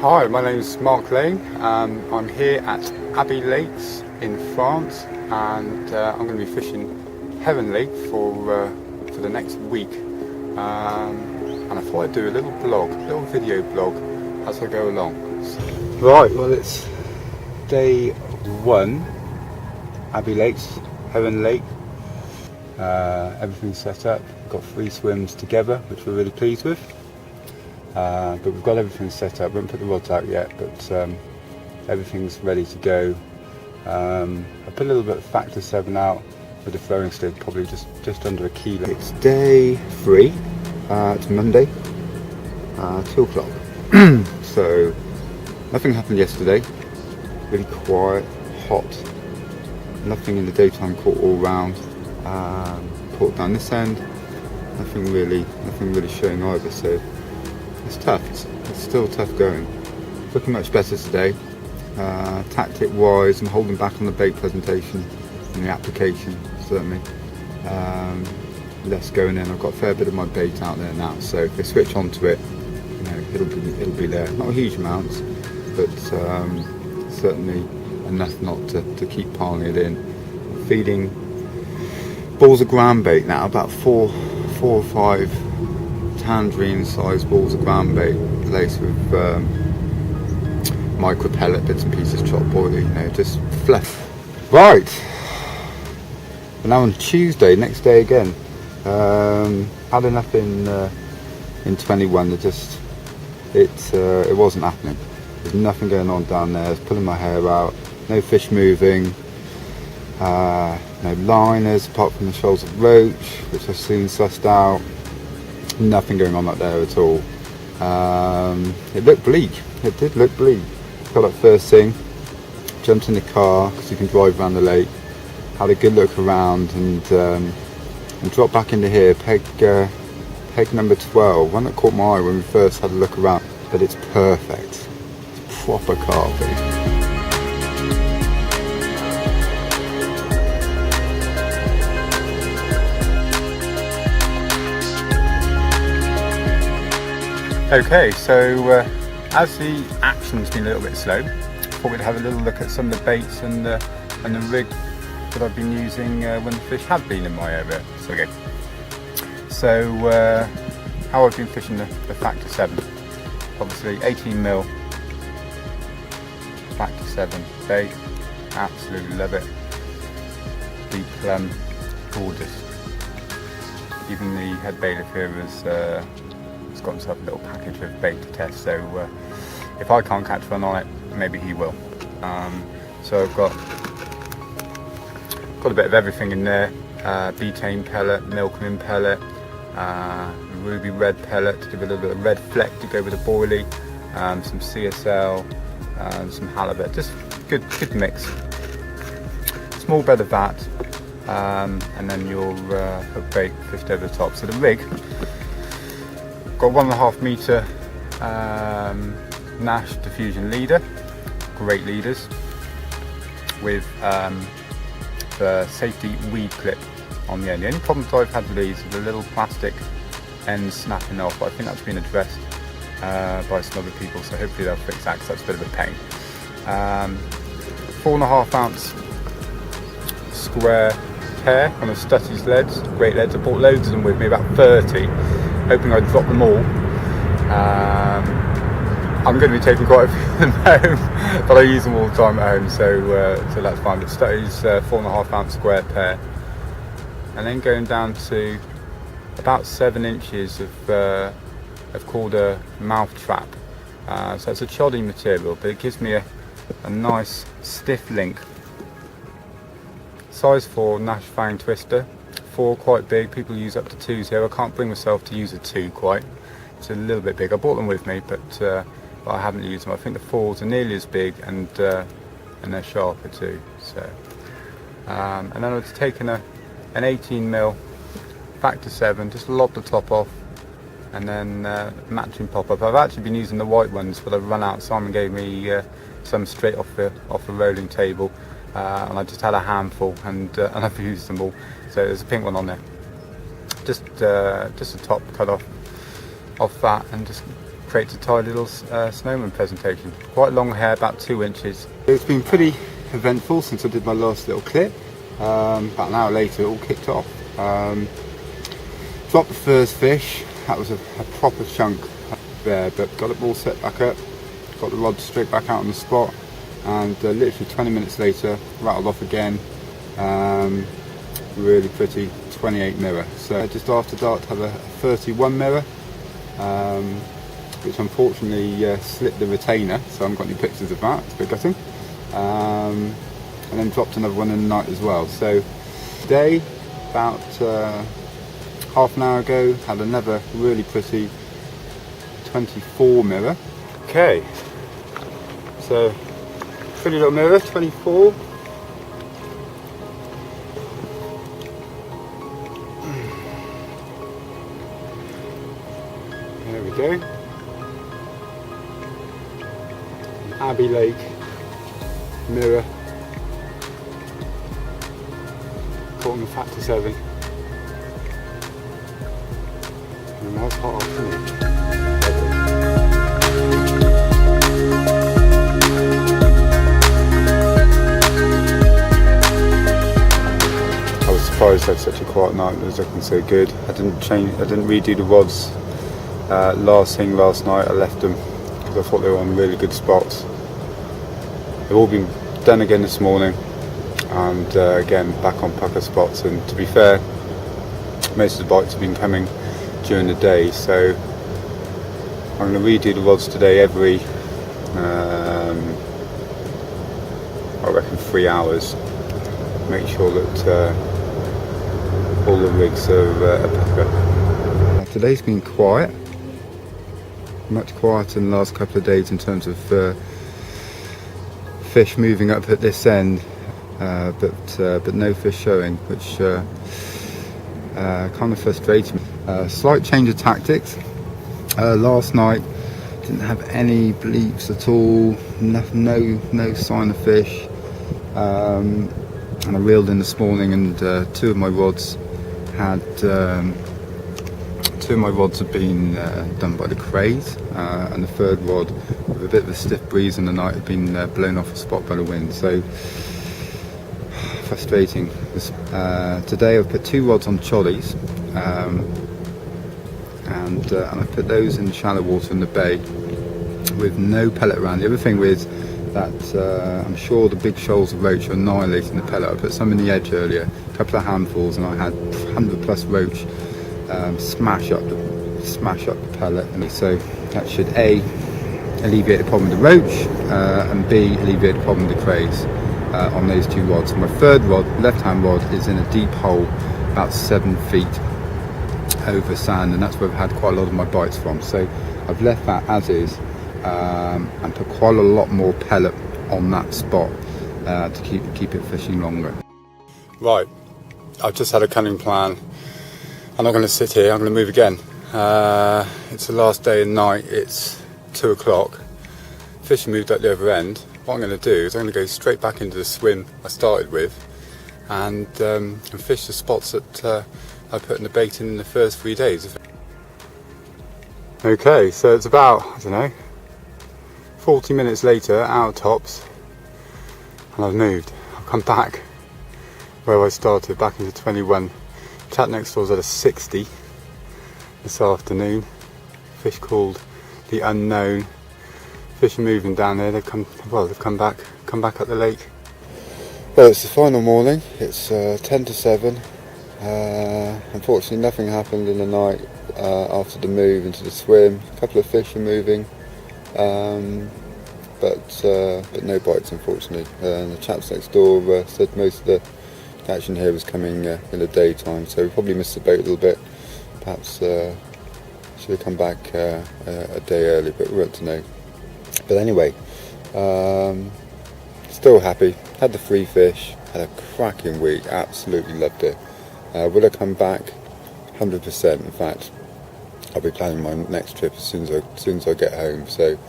Hi, my name is Mark Lane. I'm here at Abbey Lakes in France, and I'm going to be fishing Heron Lake for the next week. And I thought I'd do a little video blog as I go along. Right, well, it's day one, Abbey Lakes, Heron Lake. Everything's set up. We've got 3 swims together, which we're really pleased with. But we've got everything set up. We haven't put the rods out yet, but everything's ready to go. I put a little bit of factor 7 out with the throwing stick, probably just under a kilo. It's day 3. It's Monday, 2 o'clock. So nothing happened yesterday. Really quiet, hot. Nothing in the daytime caught all round. Caught down this end. Nothing really showing either. So it's tough. It's still tough going. Looking much better today. Tactic wise, I'm holding back on the bait presentation and the application, certainly. Less going in. I've got a fair bit of my bait out there now, so if I switch onto it, you know, it'll be there. Not huge amounts, but certainly enough not to keep piling it in. I'm feeding balls of ground bait now, about four or five tangerine sized balls of ground bait laced with micro pellet bits and pieces, chopped boilie, you know, just fluff. Right, but now on Tuesday, next day again. Had enough in 21. It wasn't happening. There's nothing going on down there. I was pulling my hair out. No fish moving. No liners apart from the shoals of roach, which I've soon sussed out. Nothing going on up there at all. It looked bleak. It did look bleak. Got up first thing, jumped in the car because you can drive around the lake. Had a good look around and dropped back into here. Peg number 12, one that caught my eye when we first had a look around. But it's perfect. It's proper carpet. Okay, so as the action's been a little bit slow, I thought we'd have a little look at some of the baits and the rig that I've been using when the fish have been in my area. So how I've been fishing the factor 7, obviously 18mm factor 7 bait, absolutely love it. Deep plumb, gorgeous. Even the head bailiff here has got himself a little package of bait to test, so if I can't catch one on it, maybe he will. So I've got a bit of everything in there. Betaine pellet, milkman pellet, ruby red pellet to give it a little bit of red fleck to go with the boilie, some CSL, some halibut, just good mix. Small bed of that, and then your hook bait fished over the top. So the rig, got 1.5 metre Nash diffusion leader, great leaders, with the safety weed clip on the end. The only problems I've had with these are the little plastic ends snapping off, but I think that's been addressed by some other people, so hopefully they'll fix that because that's a bit of a pain. 4.5 ounce square pair on the Stutty's leads, great leads. I bought loads of them with me, about 30, hoping I'd drop them all. I'm going to be taking quite a few of them home, but I use them all the time at home, so that's fine. But Stutty's 4.5 ounce square pair, and then going down to about 7 inches of called a mouth trap. So it's a choddy material, but it gives me a nice stiff link. Size 4 Nash fang twister. 4 quite big. People use up to 2s here. I can't bring myself to use a 2 quite. It's a little bit big. I brought them with me, but I haven't used them. I think the 4s are nearly as big, and they're sharper too. So, and then I've taken an 18mm factor 7, just lobbed the top off, and then matching pop up. I've actually been using the white ones, but I've run out. Simon gave me some straight off the rolling table, and I just had a handful, and I've used them all. So there's a pink one on there. Just the top cut off that, and just creates a tidy little snowman presentation. Quite long hair, about 2 inches. It's been pretty eventful since I did my last little clip. About an hour later it all kicked off. Dropped the first fish. That was a proper chunk there, but got it all set back up, got the rod straight back out on the spot, and literally 20 minutes later rattled off again. Really pretty 28 mirror. So just after dark to have a 31 mirror, which unfortunately slipped the retainer, so I haven't got any pictures of that. It's a bit gutting. And then dropped another one in the night as well. So today, about half an hour ago, had another really pretty 24 mirror. Okay, so pretty little mirror, 24. There we go. Abbey Lake mirror. Caught on the factor 7. And a nice hot afternoon. I was surprised I had such a quiet night. It was looking so good. I didn't redo the rods last thing last night. I left them because I thought they were on really good spots. They've all been done again this morning, and again back on pucker spots. And to be fair, most of the bites have been coming during the day, so I'm going to redo the rods today every I reckon 3 hours. Make sure that all the rigs are a pucker. Today's been quiet, much quieter than the last couple of days in terms of fish moving up at this end, but no fish showing, which kind of frustrates me. Slight change of tactics. Last night didn't have any bleeps at all, no sign of fish, and I reeled in this morning, and two of my rods had been done by the craze, and the third rod, with a bit of a stiff breeze in the night, had been blown off a spot by the wind. So frustrating. Today I've put 2 rods on chollies, and I've put those in shallow water in the bay with no pellet around. The other thing is that I'm sure the big shoals of roach are annihilating the pellet. I put some in the edge earlier, a couple of handfuls, and I had 100+ roach smash up the pellet, and so that should A, alleviate the problem with the roach, and B, alleviate the problem with the craze on those 2 rods. My third rod, left-hand rod, is in a deep hole about 7 feet over sand, and that's where I've had quite a lot of my bites from. So I've left that as is, and put quite a lot more pellet on that spot to keep it fishing longer. Right, I've just had a cunning plan. I'm not going to sit here, I'm going to move again. It's the last day and night, it's 2 o'clock. Fishing moved up the other end. What I'm going to do is I'm going to go straight back into the swim I started with, and fish the spots that I put in the bait in the first 3 days. Okay, so it's about, I don't know, 40 minutes later, out of tops, and I've moved. I've come back where I started, back into 21. Chat next door's at a 60 this afternoon. Fish called the Unknown. Fish are moving down there. They've come back up the lake. Well, it's the final morning. It's 10 to 7. Unfortunately, nothing happened in the night after the move into the swim. A couple of fish are moving, but no bites, unfortunately. And the chaps next door said most of the action here was coming in the daytime, so we probably missed the boat a little bit. Perhaps should have come back a day early, but we weren't to know. But anyway, still happy. Had the 3 fish, had a cracking week, absolutely loved it. Will I come back? 100%. In fact, I'll be planning my next trip as soon as I get home. So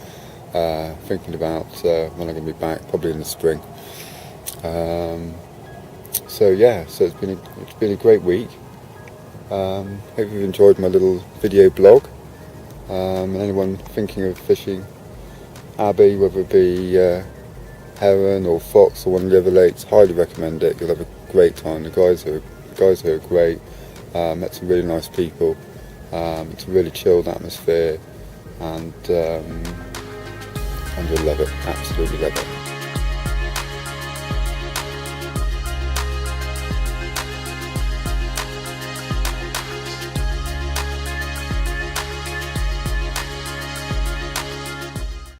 thinking about when I'm going to be back, probably in the spring. So yeah, so it's been a great week. Hope you've enjoyed my little video blog. And anyone thinking of fishing Abbey, whether it be heron or fox or one of the other lakes, highly recommend it. You'll have a great time. The guys here are great. Met some really nice people. It's a really chilled atmosphere, and you'll love it. Absolutely love it.